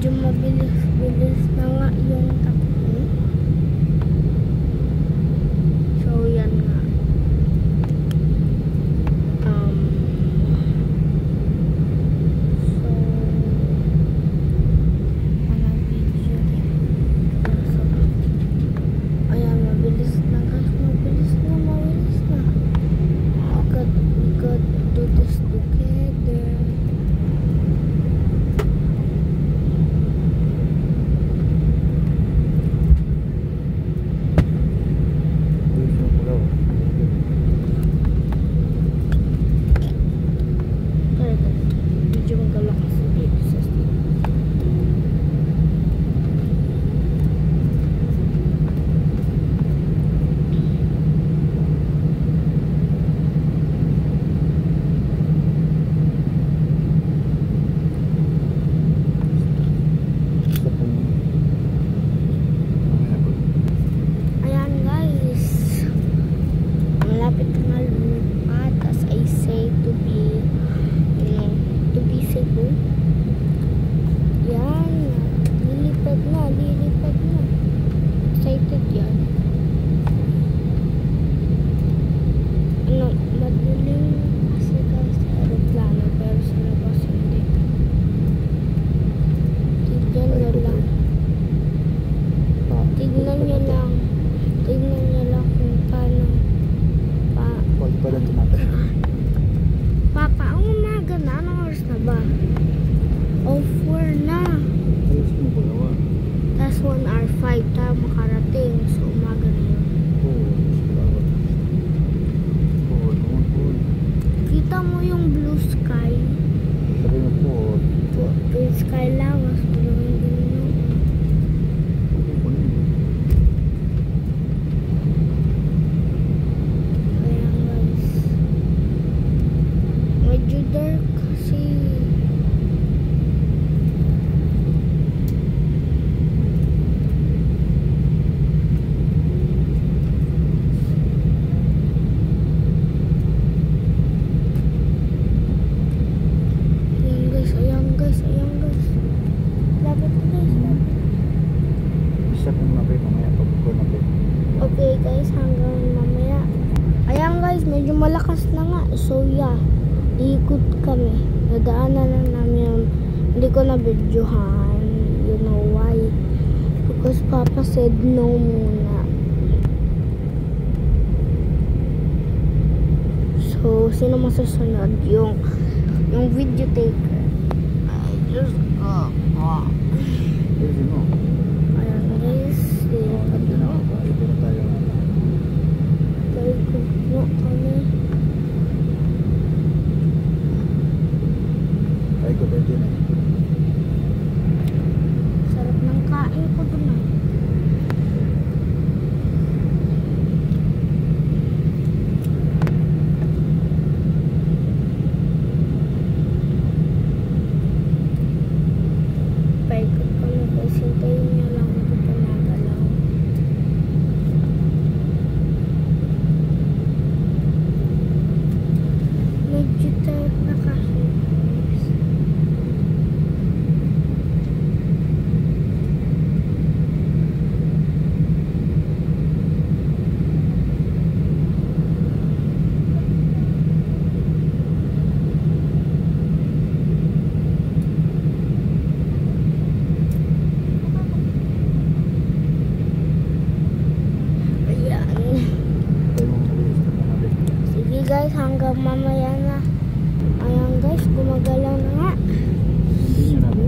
medyo mabilis na nga yung takbo. So yan nga. Okay guys, hanggang mamaya. Ayan guys, medyo malakas na nga. So yeah, iikot kami. Nadaanan na namin. Hindi ko na videohan. You know why? Because Papa said no muna. So, sino masusunod? Yung video taker. I just got ayan guys, sarap ng kain ko dun ah. Paikot ko na guys, hintayin nyo lang ito panagalaw. Medyo tired na kasi guys. Sige guys, hanggang mamaya na. Ayan guys, gumagalaw na nga. Hindi nyo na ba?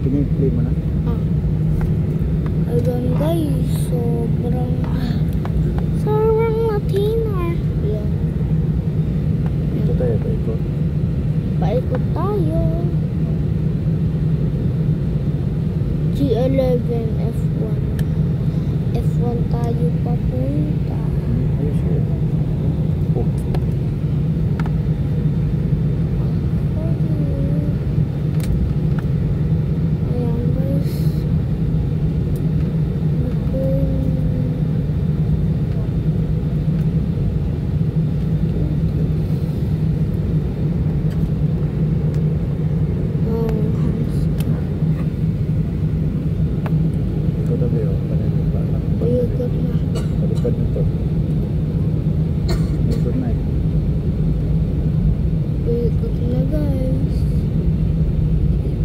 Pinag-play mo na? Ayan guys, sobrang latina. Ayan. Dito tayo, paikot. Paikot tayo. G11 F1. F1 tayo papunta. Ayos yun. Oh. Ayan guys. Hands Ikot na guys.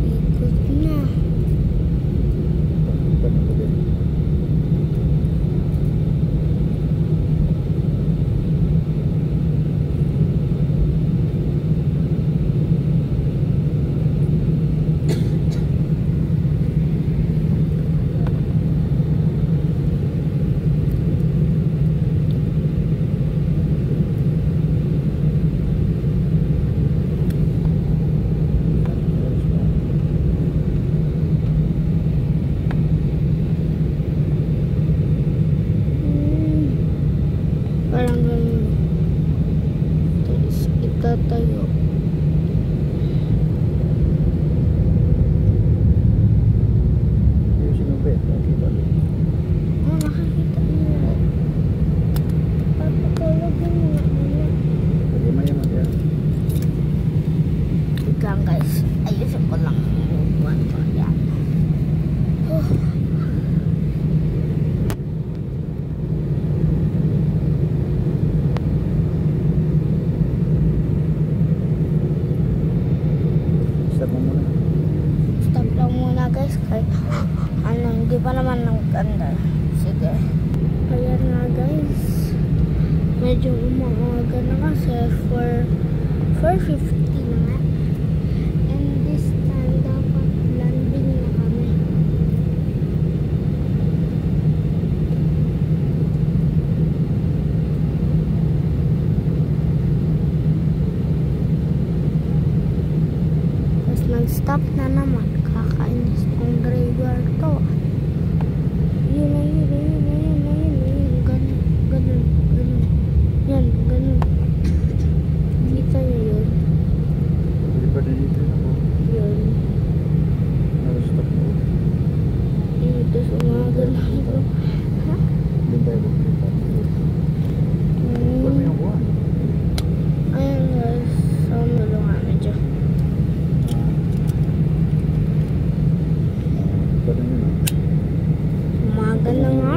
Ikot na. Parang ganun. Tapos itatayo. Oh, nakakita niyo. Papatulogin mo na. Ika guys, ayusin ko lang yung buwan ko. Yan. Stop lang muna guys, kahit hindi pa naman ng ganda. Sige. Ayan nga guys, medyo umaga na kasi 4:50 na nga. And this time dapat landing na kami. Tapos nag-stop na naman. Kakainis kong driver to. Yun. Ganun. Yan, ganun. Kita niyo yun. Yun. Tapos umaga na ito. Ha? Ayan guys. So, malunga medyo. Umaga na nga.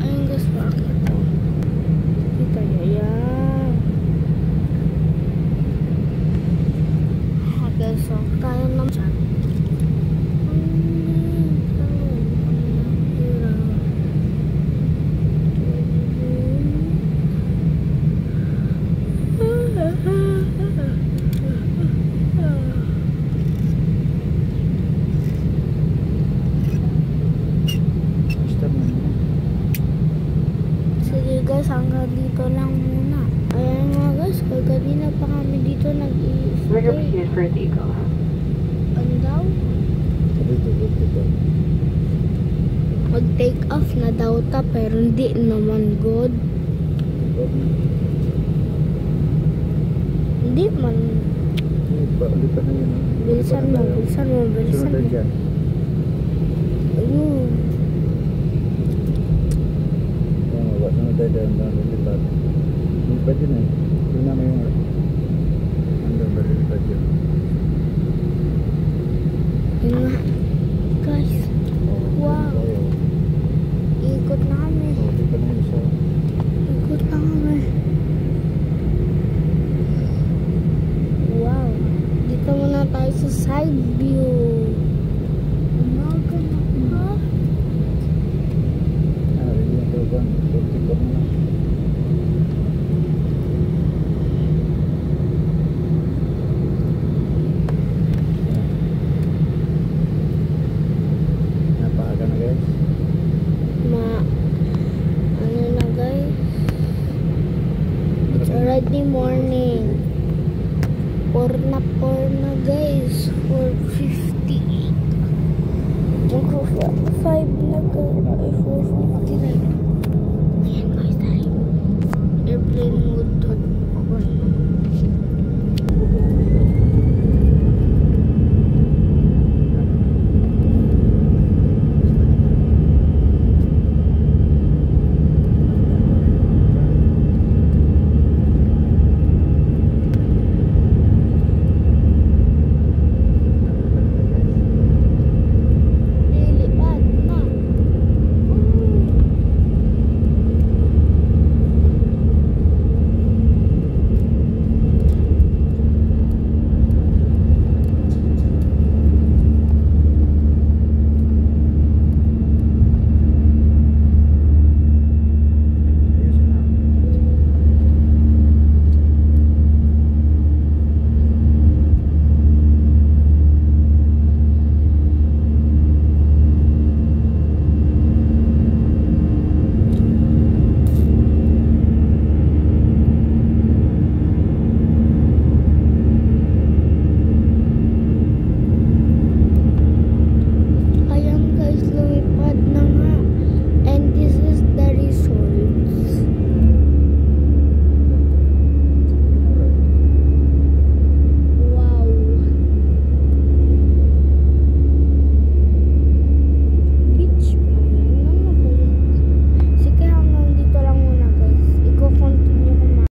Ayun guys, bakit ito? Kita nyo yan. Okay, so tayo naman dyan. Sige guys, hanggang dito lang muna. Ayan nga guys, kagabina pa kami dito nag-i-stay. Ano daw? Mag-take off na daw ta, pero hindi naman good. Hindi man. Bilisan mo. Ayun. Lipat yun eh. Tingnan mo yung hanggang balilipat yun. Yun nga. Guys. Wow. Ikot na kami. Lipat na yun isa. Ikot na kami. Wow. Dito muna tayo sa side view. Umaga na ka. Ready yung turban. Tikot mo na. Already morning. 4 na guys. 4:58. 5 na guys. 4:58.